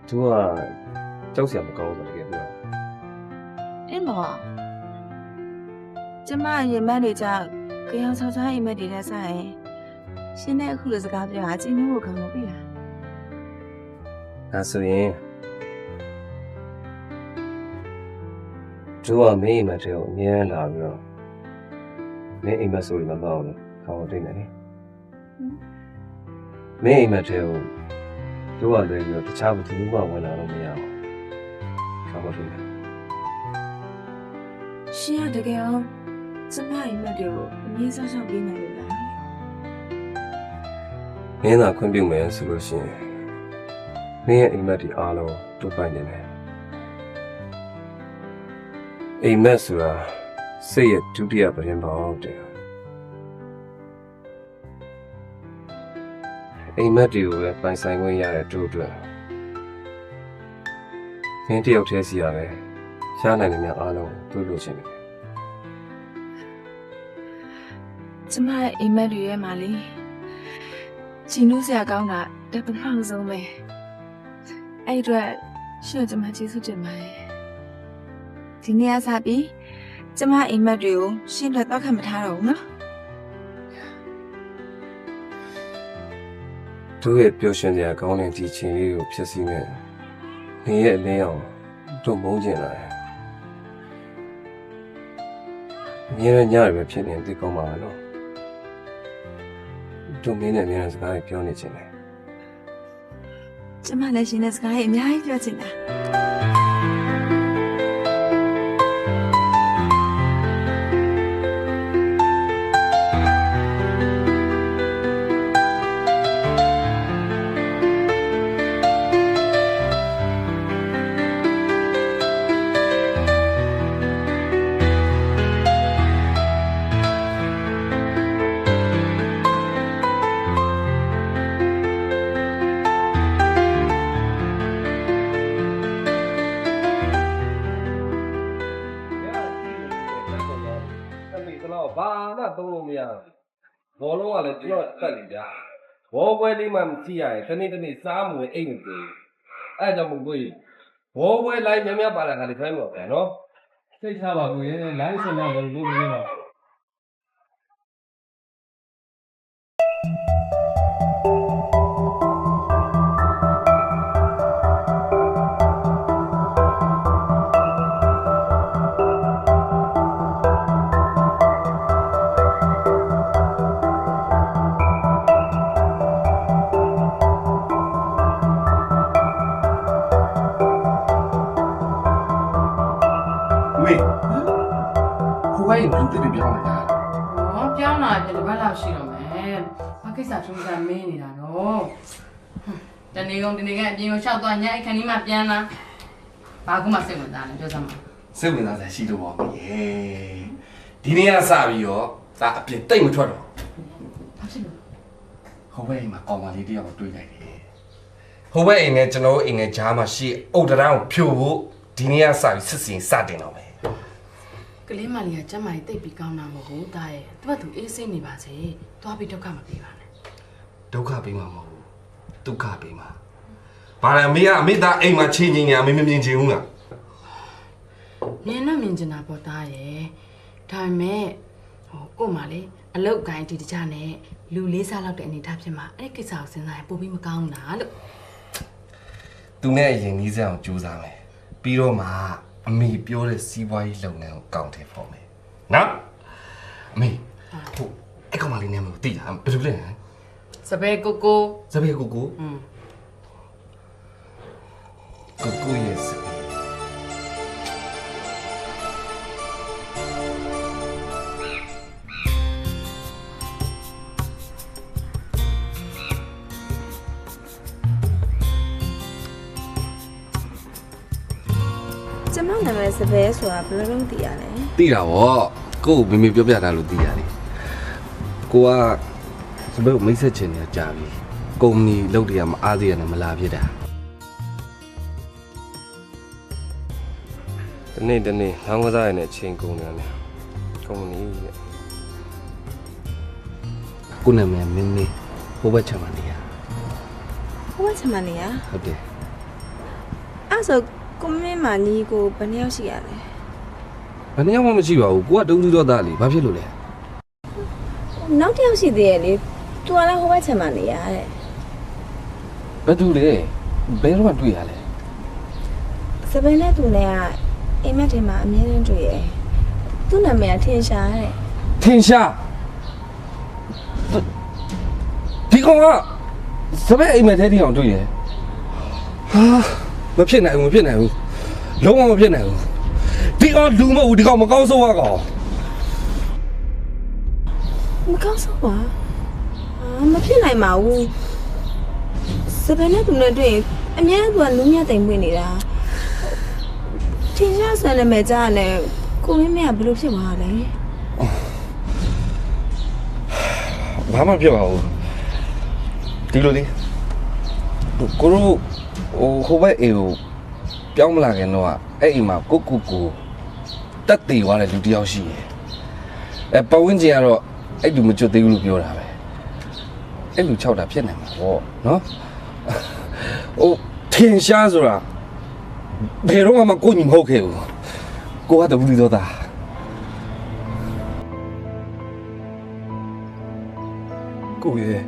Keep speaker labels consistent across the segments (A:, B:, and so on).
A: သူကကြောက်စရာမကောင်းဘူးတကယ်ပြော
B: အေးမောကျမရင်မက်တွေကြောင့်ကြောင်ဆောက်ချားရင်မက်တွေနဲ့ဆိုင်ရှင်းတဲ့အခုလိုစကားပြောအချင်းချင်းကိုခံလို့ပြတာ
A: ဒါဆိုရင်သူကမင်းအိမ်မက်တွေကိုအမြဲလာပြီးတော့မင်းအိမ်မက်ဆိုရင်မမအောင်လို့ခေါင်းတိတ်နေတယ်မင်းအိမ်မက်တွေကိုသူကလွယ်ပြီးတော့တခြားဘယ်သူမှဝင်လာတော့မရဘူးခေါင်းတိတ်နေ
B: ရှင်းရတကယ်အောင်ကျမရင်မက်တွေကိုအမြဲဆောက်ရှောက်ပေးနိုင်လို့လား
A: မင်းသာခွင့်ပြုမယ်ဆိုလို့ရှိရင်မင်းရဲ့အိမ်မက်တွေအားလုံးတူပိုင်နေတယ်အိမ်မက်ဆိုတာစိတ်ရဲ့ဒုတိယပရင်ပေါင်းတယ်အိမ်မက်တွေကိုပဲပိုင်ဆိုင်ခွင့်ရတဲ့တို့အတွက်မင်းတယောက်တည်းစီရပဲရှားနိုင်နေများအားလုံးတွေ့လို့ချင်းတယ်
B: ကျမရဲ့အိမ်မက်တွေရဲ့မှာလေချီနူးစရာကောင်းတာတပထမဆုံးပဲအဲ့အတွက်ရှင်းကျမကျေးဇူးတင်ပါတယ်ဒီနေ့အစားပြီးကျမအိမ်မက်တွေကိုရှင်းတော့ခတ်မထားတော့ဘူးနော်
A: တို့ရဲ့ပျော်ရွှင်စရာကောင်းတဲ့ဒီချိန်လေးကိုဖြစ်စီမဲ့နေရဲ့အလင်းအောင်တို့မုန်းကျင်လာတယ်။မြင်ရညရပဲဖြစ်နေသိကောင်းပါလား။တို့မင်းနဲ့မြန်စကားပြောနေချင်တယ်
B: ကျမလည်းရှင်တဲ့စကားကြီးအများကြီးပြောချင်တာ
A: ဘာသာသုံးလို့မရဘောလုံးကလည်းကျွန်တော်တက်နေကြဘောပွဲလေးမှမကြည့်ရရင်တနေ့စားမဝင်အိမ်မပြေအဲ့ကြောင့်မို့ကိုဘောပွဲလိုက်များများပါလာတာလေခိုင်းမှာပဲနော်
C: စိတ်ချပါကိုရင်လိုင်းစင်တော့ဘယ်လိုလုပ်မလဲတော့
D: 喂，后边有人在那边呢。
E: ဟောပြောင်းလာတယ်ဘာလို့ရှိတော့မယ်။ဘာကိစ္စထုံးစံမင်းနေတာတော့။တနေ့ကုန်ဒီနေ့ကအပြင်ကိုလျှောက်သွားညအိတ်ခန်းကြီးမှပြန်လာ။ဘာကူမှစိတ်ဝင်စားတယ်ပြောစမ်းပါ
D: စိတ်ဝင်စားစရာရှိတော့ပါဘူးရေဒီနေ့ကစပြီးတော့ဒါအပြင်တိတ်မထွက်တော့
E: ။ဘာဖြစ်လို့
D: ဟိုဘက်အိမ်မှာကောင်မလေးတယောက်တွေ့လိုက်တယ်ဟိုဘက်အိမ်နဲ့ကျွန်တော်အိမ်နဲ့ဂျားမှာရှိအုတ်တရံကိုဖြို့ဖို့ဒီနေ့ကစပြီးစစ်စင်စတင်တော့မယ်
E: ကလေးမလေးကကျမကြီးတိတ်ပြီးကောင်းတာမဟုတ်ဘူးတားရဲ့။သူကသူအေးစိမ့်နေပါစေ။သွားပြီးဒုက္ခမပေးပါနဲ့
D: ဒုက္ခပေးမှာမဟုတ်ဘူးဒုက္ခပေးမှာဘာလဲအမေသားအိမ်မှာချင်းချင်းညာမင်းမမြင်ချင်ဘူးလား
E: ။မြင်တော့မြင်ချင်တာပေါ့တားရဲ့။ဒါပေမဲ့ကို့မလေးအလုတ်ကိုင်းဒီတကြနဲ့လူလေးစားလောက်တဲ့အနေထားဖြစ်မှာအဲ့ကိစ္စကိုစဉ်းစားရင်ပိုပြီးမကောင်းဘူးလားလို့
D: သူနဲ့အရင်နီးစက်အောင်ကြိုးစားမယ်ပြီးတော့မှအမေပြောတဲ့စီးပွားရေးလုပ်ငန်းကိုကောင်းတယ်ပေါ့မယ်နော်အမေဟုတ်အဲ့ကောင်မလေးနဲ့မသိလားဘယ်လိုလဲ
E: စပယ်ကိုကို
D: စပယ်ကိုကို
E: อืม
D: ကိုကိုရဲ့စပယ်
B: ကျမနာမည်စပယ်ဆိုတာဘယ်လိုလုပ်သိရလဲ
D: သိတာဗောကိုကိုမေမေပြောပြတာလို့သိရတယ်ကိုကစပယ်ကိုမိတ်ဆက်ချင်နေတာကြာပြီကုမ္ပဏီလုပ်တယ်ကမအားသေးရနဲ့မလာဖြစ်တာ
A: ဒီနေ့လောင်းကစားရတဲ့ချိန်ကုန်တယ်များကုမ္ပဏီရဲ့
D: ကိုနာမည်မင်းမေဟိုဘက်ချမ်းမနေရ
B: ဟိုကချမနေရ
D: ဟုတ်တယ်
B: အဲ့ဆိုကိုမင်းမညီကိုဘယ်နှယောက်ရှိရလဲ
D: ဘယ်နှယောက်မှမရှိပါဘူးကိုကတုံးတူတော့သားလေဘာဖြစ်လို့လဲ
B: နောက်တစ်ယောက်ရှိသေးရဲ့လေသူကလည်းဟိုဘက်ခြမ်းမှာနေရတဲ့
D: ဘယ်သူလဲဘယ်တော့မှတွေ့ရလဲ
B: စပင်းနဲ့သူနဲ့ကအိမ်မက်ထဲမှာအမြဲတမ်းတွေ့ရဲ့သူ့နာမည်ကထင်ရှားတဲ့
D: ထင်ရှားဒီကောင်ကစပယ်အိမ်မက်ထဲတိအောင်တွေ့ရဟာမဖြစ်နိုင်ဘူးမဖြစ်နိုင်ဘူးလုံးဝမဖြစ်နိုင်ဘူးဒီကောင်လူမဟုတ်ဘူးဒီကောင်မကောင်းဆုံးကောင်
B: မကောင်းဆုံးပါမဖြစ်နိုင်ပါဘူးစပင်းနဲ့သူနဲ့တွေ့ရင်အမြဲတမ်းသူကလူမြတ်တိမ်ပွင့်နေတာထင်ရှားဆွမ်းနာမည်ကြားနဲ့ကိုမင်းမကဘယ်လိုဖြစ်သွားလဲ
D: ဘာမှဖြစ်ပါဘူးဒီလိုလေးကိုတို့ဟိုဘက်အိမ်ကိုပြောင်းမလာခင်တော့အဲ့အိမ်မှာကိုတက်တည်သွားတဲ့လူတစ်ယောက်ရှိရယ်ပတ်ဝန်းကျင်ကတော့အဲ့လူမကြွသေးဘူးလို့ပြောတာပဲအဲ့လူ6တာဖြစ်နိုင်မှာပေါ့နော်ထင်ရှားဆိုတာဘယ်တော့မှကိုညီမဟုတ်ခဲ့ဘူးကိုကတဘူးလို့သားကိုရဲ့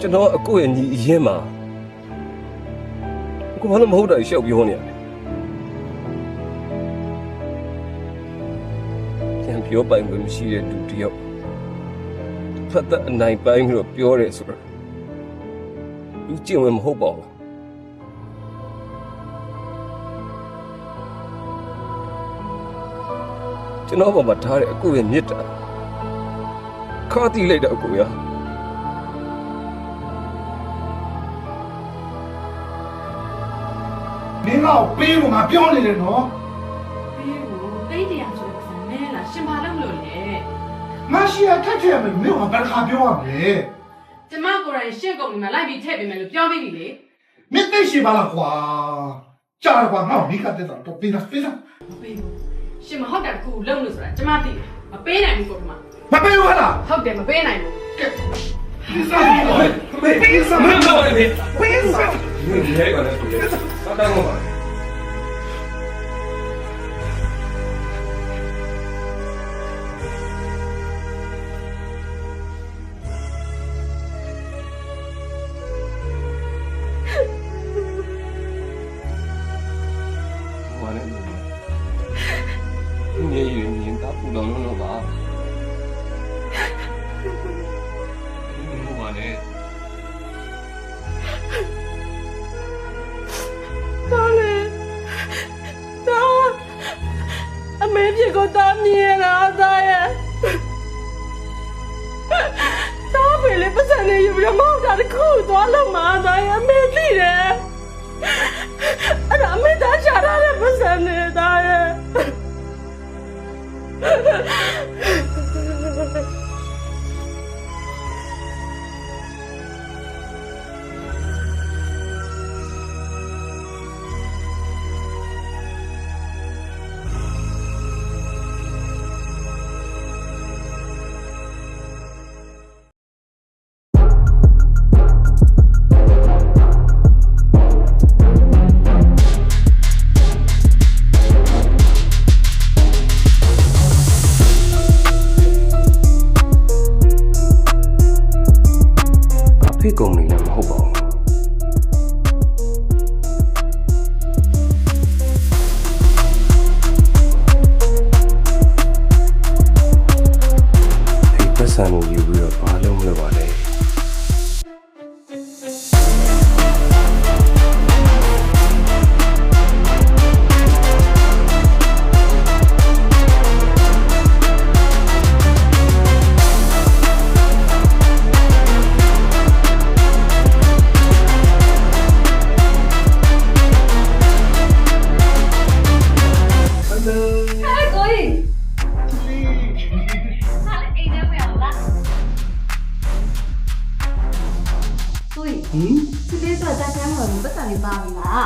D: ကျွန်တော်အကိုရဲ့ညီအရင်မှာကိုဘာလို့မဟုတ်တာရှောက်ပြောနေရလဲပြန်ပြောပိုင်ခွင့်မရှိတဲ့လူတယောက်ဖတ်တဲ့အနိုင်ပိုင်းပြီးတော့ပြောတယ်ဆိုတော့လူကျင့်ဝင်မဟုတ်ပါဘူးကျွန်တော်ဘာမှထားတဲ့အကိုရဲ့မြစ်တာခါတီးလိုက်တဲ့အကိုရ
F: မင်းတော့ပေးဖို့ငါပြောနေတယ်နော်
E: ပေးဖို့တိတ်တရားဆိုတဲ့ဆန်နဲ့လားရှင်ဘာလို့မလို့လဲ
F: ငါရှိရထက်ထက်မယ်မင်းကဘယ်ခါပြောရမလဲ
E: ကျမကိုယ်တိုင်ရှင့်ကုန်ဒီမှာလိုက်ပြီးထည့်ပေးမယ်လို့ပြောပြီးပြီလေ
F: မင်းသိရှိပါလားကွာကြားရကွာငါ့ကိုမိကတက်တော့ပေးလားပေးလား
E: မပေးဘူးရှင်မဟုတ်တာတစ်ခုလုံးလို့ဆိုတာကျမသိတယ်မပေးနိုင်ဘူးကိုဒီမှာ
F: မပေးဘူးလား
E: ဟုတ်တယ်မပေးနိုင်ဘူး
F: ပေးစားပေးစားမင်းတော့လေပေးစား
D: ဒီရဲကလည်းဆိုတယ်စားတောင်းပါဘာလဲ你也以为你打不了了吧？我呢？
B: တော်လေတော်အမေပြေကိုတားမြင်လာသားရဲ့တော်ပဲလေပတ်စံနေယူပြီးတော့မောက်တာတခုသွားလို့မသားရဲ့အမေသိတယ်အဲ့ဒါအမေသားရှာရတဲ့ပတ်စံနေသားရဲ့
D: ဖိတ်ကုန်နေလည်းမဟုတ်ပါဘူးဒီပတ်စံကိုယူပြီးတော့ဘာလို့မလုပ်ပါလဲ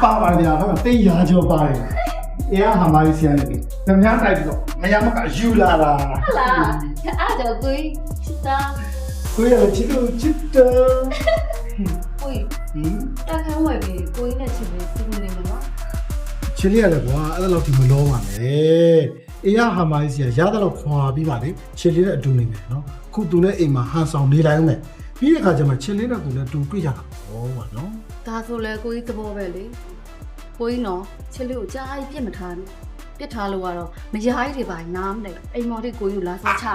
F: ပါပါဗျာဟောတင်းရာကျော်ပါတယ်အေးဟာမာကြီးဆရာနေပြီဓမြတိုက်ပြီးတော့မရမကယူလာတာ
G: ဟုတ်လားအဲ့ဒါကိုချစ်တာ
F: ကိုရချစ်လို့ချစ်တယ်
G: ကိုတက်ခမ်းဝယ်ပြီးကို ကိုကြီးနဲ့ချစ်ပြီးစီးနေတယ်နော်
F: ချစ်လေးရတယ်ကွာအဲ့ဒါလောက်ဒီမလောပါနဲ့အေးရဟာမာကြီးစီကရတဲ့လောက်ဖွာပြီးပါလေချစ်လေးနဲ့အတူနေမယ်နော်ခုသူနဲ့အိမ်မှာဟန်ဆောင်နေလိုက်အောင်မယ်ပြီးတဲ့အခါကျမှချစ်လေးနဲ့ကိုလည်းတူတွေ့ကြတာဟောပါနော်
G: ဒါဆိုလဲကိုကြီးသဘောပဲလေကိုကြီးနော်ချစ်လေးကိုကြားကြီးပြစ်မထားနဲ့ပြစ်ထားလို့ကတော့မယားကြီးတွေပါနားမလဲအိမ်မော်တွေကိုကြီးကိုလာစားချ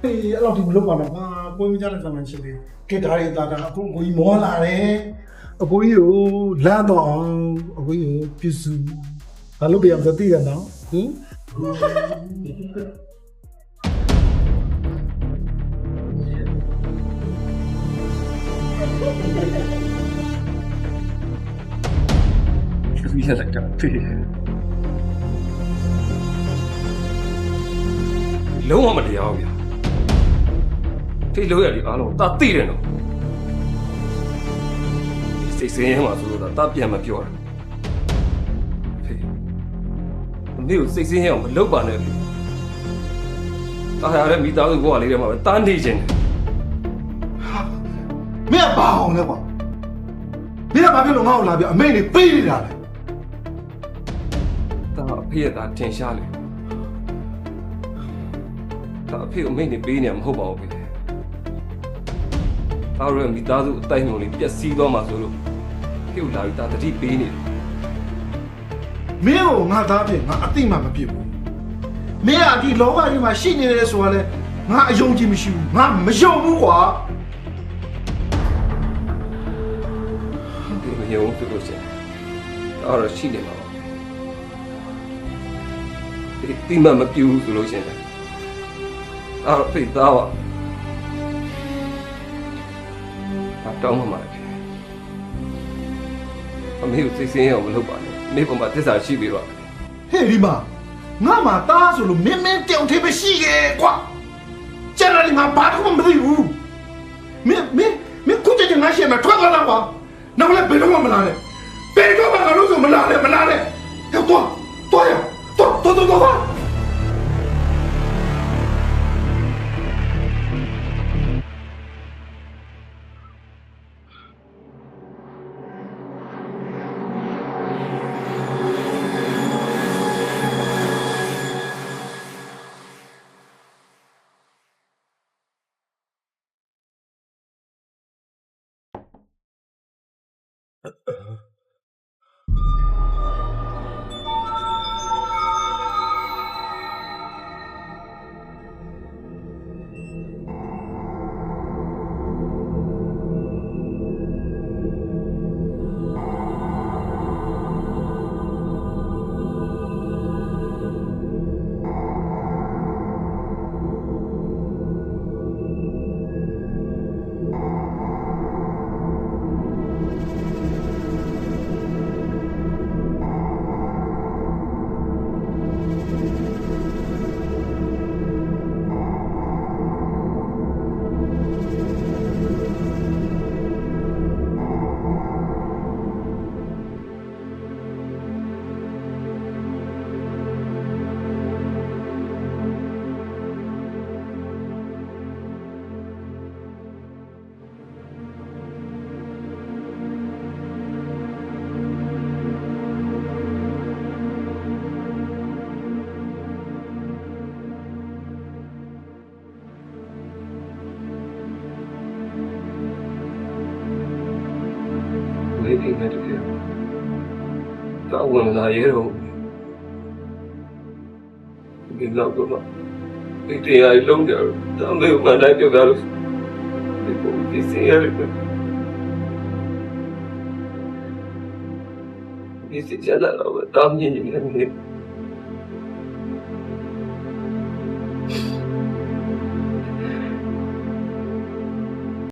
F: ဟေးအဲ့လောက်ဒီမလုပ်ပါနဲ့ကွာကိုမကြတဲ့zamanချစ်လေးကဲဒါရီတာအခုကိုကြီးမောလာတယ်အကိုကြီးကိုလမ်းတော့အောင်အကိုကြီးကိုပြစုဘာလို့ပြရမသိရနော်ဟင်
A: ဒီရက်ကဖေးလုံးဝမတရားဘူးဗျာဖေးလို့ရဒီအားလုံးတာသိတယ်နော်စိတ်ဆင်းရဲမှာဆိုတော့တာပြန်မပြောတာဖေးအမေကိုစိတ်ဆင်းရဲအောင်မလုပ်ပါနဲ့ဖေးတာရတဲ့မိသားစုဘဝလေးထဲမှာပဲတားနေခြင်းတယ်
F: မင်းကဘာအောင်လဲကွာမင်းကဘာဖြစ်လို့ငါ့ကိုလာပြီးအမေနေပေးနေတာလဲ
A: တာအဖေကထင်ရှားလေတာအဖေကိုမိတ်နေပေးနေမှာမဟုတ်ပါဘူးဖေးတာရမိသားစုအတိုင်းမျိုးလေးပျက်စီးသွားမှာဆိုလို့ဖေးကိုလာပြီးတာတတိပေးနေတယ်
F: မင်းကိုငါသားဖြစ်ငါအသိမှမပြစ်ဘူးမင်းကဒီလောကကြီးမှာရှိနေတယ်ဆိုတာလဲငါအယုံကြည်မရှိဘူးငါမယုံဘူးကွာ
A: ဒီမယုံဘူးလို့ရှင်အဲ့တော့ရှိနေမှာပါဒီမှမပြူဆိုလို့ရှင်အဲ့တော့ဖိတ်သားပါအတောင်းမှမှာအမေကိုစိတ်ဆင်းရအောင်မလုပ်ပါနဲ့မိဘမှာတစ္ဆာရှိပြီတော့
F: ဟဲ့ဒီမှာငါမှသားဆိုလို့မင်းတယောက်တည်းပဲရှိရဲ့ကွာကျန်တယ်ငါဘာမှမသိဘူးမင်းခုတည်းကငါရှေ့မှာထွက်သွားတာကွာနောက်လည်းဘယ်တော့မှမလာနဲ့ဘယ်တော့မှငါလို့ဆိုမလာနဲ့ဟဲ့တော့ရတော့
A: အိမ်နဲ့တကယ်တော့ဝင်လာရဲတော့ဒီလောက်တော့ဒီတရားလုံးကြတော့မေကိုမနိုင်ပြကြလို့ဒီပုံဒီစရရတယ်ဒီစကြလာတော့တာမြင်နေတယ်